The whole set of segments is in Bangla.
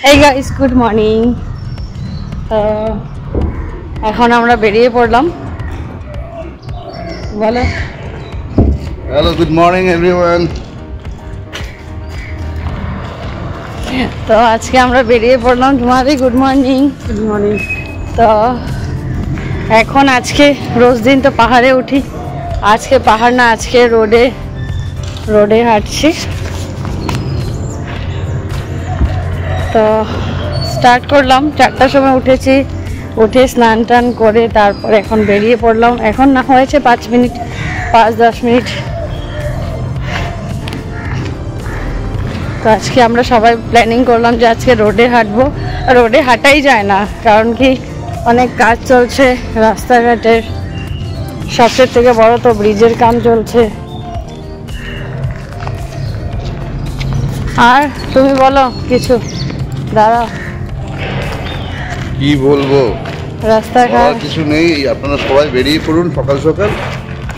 Hey guys, good morning. এখন আমরা বেরিয়ে পড়লাম। বলো। Hello, good morning everyone. তো আজকে আমরা বেরিয়ে পড়লাম। তোমাদের গুড মর্নিং। Good morning. তো এখন আজকে রোজ দিন তো পাহাড়ে উঠি, আজকে পাহাড় না, আজকে রোডে হাঁটছি। তো স্টার্ট করলাম 4টার সময় উঠেছি, উঠে স্নান টান করে তারপর এখন বেরিয়ে পড়লাম। এখন না হয়েছে 5-10 মিনিট। তো আজকে আমরা সবাই প্ল্যানিং করলাম যে আজকে রোডে হাঁটবো। রোডে হাঁটাই যায় না, কারণ কি অনেক কাজ চলছে রাস্তাঘাটের, সবচেয়ে থেকে বড় তো ব্রিজের কাম চলছে। আর তুমি বলো কিছু, দাঁড়াও। কি বলবো, রাস্তাঘাট কিছু নেই, আপনারা সবাই বেরিয়ে পড়ুন সকাল সকাল।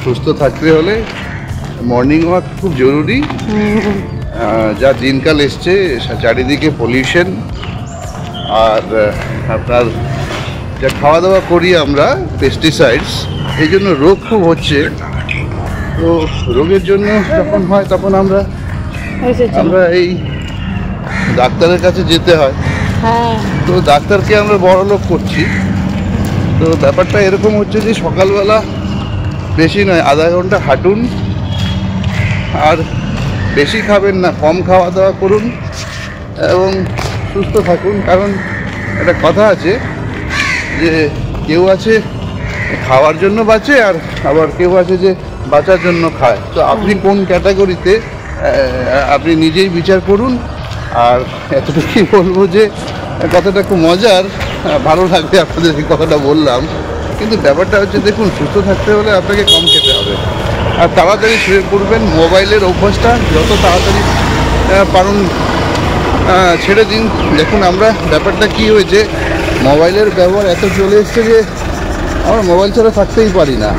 সুস্থ থাকতে হলে মর্নিং ওয়াক খুব জরুরি। যা দিনকাল এসছে, চারিদিকে পলিউশন, আর আপনার যা খাওয়া দাওয়া করি আমরা পেস্টিসাইডস, এই জন্য রোগ খুব হচ্ছে। তো রোগের জন্য যখন হয় তখন আমরা এই ডাক্তারের কাছে যেতে হয়। হ্যাঁ, তো ডাক্তারকে আমরা বড়লোক করছি। তো ব্যাপারটা এরকম হচ্ছে যে সকালবেলা বেশি নয়, আধা ঘন্টা হাঁটুন, আর বেশি খাবেন না, কম খাওয়া দাওয়া করুন এবং সুস্থ থাকুন। কারণ একটা কথা আছে যে কেউ আছে খাওয়ার জন্য বাঁচে, আর আবার কেউ আছে যে বাঁচার জন্য খায়। তো আপনি কোন ক্যাটাগরিতে, আপনি নিজেই বিচার করুন। আর এতটুকুই বলবো যে কথাটা খুব মজার, ভালো লাগবে আপনাদের এই কথাটা বললাম। কিন্তু ব্যাপারটা হচ্ছে, দেখুন, সুস্থ থাকতে হলে আপনাকে কম খেতে হবে আর তাড়াতাড়ি শুয়ে পড়বেন। মোবাইলের অভ্যাসটা যত তাড়াতাড়ি পারুন ছেড়ে দিন। দেখুন, আমরা ব্যাপারটা কি হয়েছে, মোবাইলের ব্যবহার এত চলে এসছে যে আমরা মোবাইল ছাড়া থাকতেই পারি না।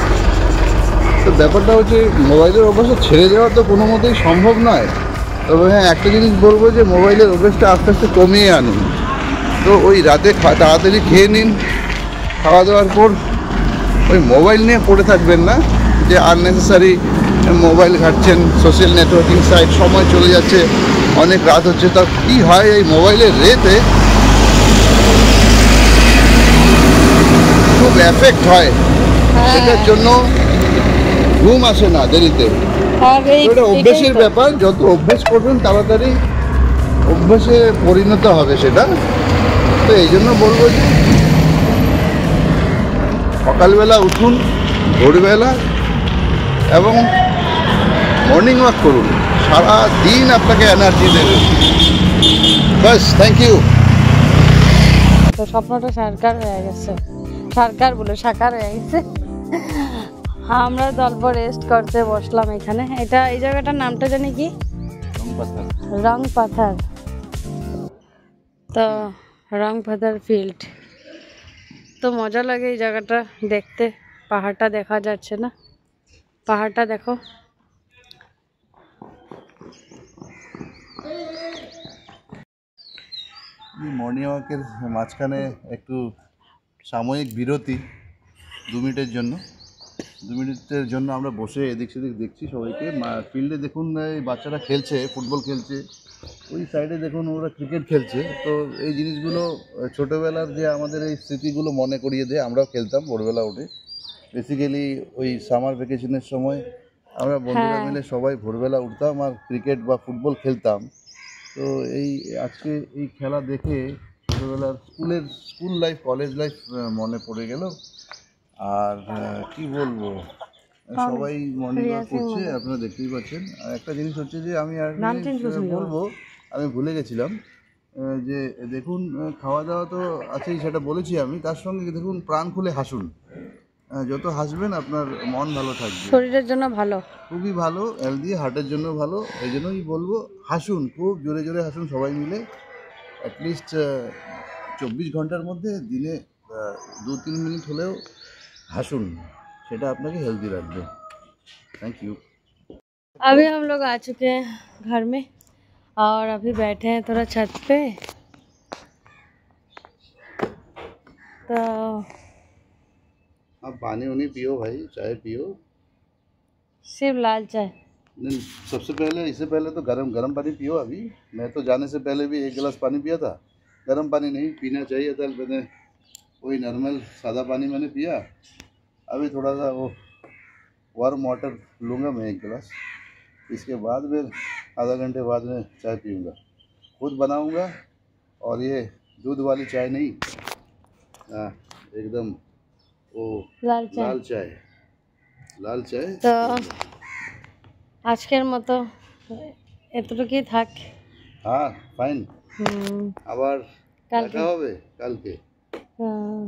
তো ব্যাপারটা হচ্ছে, মোবাইলের অভ্যাসটা ছেড়ে দেওয়া তো কোনো মতেই সম্ভব নয়। তবে হ্যাঁ, একটা জিনিস বলবো যে মোবাইলের অভ্যাসটা আস্তে আস্তে কমিয়ে আনুন। তো ওই রাতে তাড়াতাড়ি খেয়ে নিন, খাওয়া দাওয়ার পর ওই মোবাইল নিয়ে পড়ে থাকবেন না, যে আননেসেসারি মোবাইল ঘাঁটছেন, সোশ্যাল নেটওয়ার্কিং সাইট, সময় চলে যাচ্ছে, অনেক রাত হচ্ছে। তা কী হয়, এই মোবাইলের রেতে খুব এফেক্ট হয়, সেটার জন্য ঘুম আসে না দেরিতে। এটা অভ্যেসের ব্যাপার, যত অভ্যেস করবেন তাড়াতাড়ি অভ্যেসে পরিণত হবে সেটা। তো এই জন্য বলবো যে সকালবেলা উঠুন, ভোরবেলা, এবং মর্নিং ওয়াক করুন। সারা দিন আপনাকে এনার্জি দেবে। বাস, থ্যাংক ইউ। তো স্বপ্নটা সাকার হয়ে গেছে, সাকার হয়ে গেছে। আমরা অল্প রেস্ট করতে বসলাম এখানে। এই জায়গাটার নামটা জানি কি, রং পাথার। তো রং পাথার ফিল্ড। তো মজা লাগে এই জায়গাটা দেখতে। পাহাড়টা দেখা যাচ্ছে না, পাহাড়টা দেখো। মর্নিং ওয়াকের মাঝখানে একটু সাময়িক বিরতি, 2 মিনিটের জন্য আমরা বসে এদিক সেদিক দেখছি সবাইকে। ফিল্ডে দেখুন, এই বাচ্চারা খেলছে, ফুটবল খেলছে, ওই সাইডে দেখুন ওরা ক্রিকেট খেলছে। তো এই জিনিসগুলো ছোটোবেলার যে আমাদের এই স্মৃতিগুলো মনে করিয়ে দেয়। আমরাও খেলতাম ভোরবেলা উঠে, বেসিক্যালি ওই সামার ভ্যাকেশনের সময় আমরা বন্ধুরা মিলে সবাই ভোরবেলা উঠতাম আর ক্রিকেট বা ফুটবল খেলতাম। তো আজকে এই খেলা দেখে ছোটোবেলার স্কুল লাইফ, কলেজ লাইফ মনে পড়ে গেল। আর কি বলবো, সবাই মর্নিং ওয়াক করছে, আপনারা দেখতেই পাচ্ছেন। আর একটা জিনিস হচ্ছে যে আমি বলবো, আমি ভুলে গেছিলাম যে দেখুন, খাওয়া দাওয়া তো আছেই, সেটা বলেছি আমি। তার সঙ্গে দেখুন, প্রাণ খুলে হাসুন। যত হাসবেন আপনার মন ভালো থাকবে, শরীরের জন্য ভালো, খুবই ভালো, হেলদি, হার্টের জন্য ভালো। এই জন্যই বলবো, হাসুন, খুব জোরে জোরে হাসুন সবাই মিলে। অ্যাটলিস্ট 24 ঘন্টার মধ্যে দিনে 2-3 মিনিট হলেও হাসুन, সেটা আপনাকে হেলদি রাখবে। Thank you. अभी हम लोग आ चुके हैं घर में और अभी बैठे हैं थोड़ा छत पे। तो आप पानी उनी पियो भाई, चाय पियो। सिर्फ लाल चाय। नहीं, सबसे पहले, इससे पहले तो गरम गरम पानी पियो। अभी मैं तो जाने से पहले भी 1 गिलास पानी पिया था। गरम पानी नहीं पीना चाहिए था, मैंने वही नॉर्मल सादा पानी मैंने पिया। अभी थोड़ा सा वो वार्म वाटर लूँगा मैं 1 गिलास। इसके बाद फिर आधा घंटे बाद में चाय पीऊँगा, खुद बनाऊँगा। और ये दूध वाली चाय नहीं, हाँ एकदम वो লাল চাই। लाल चाय, लाल चाय। তো আজকের মতো এতটুকুই থাক। हाँ फाइन। হুম, আবার কালকে। দেখা হবে কালকে। হুম।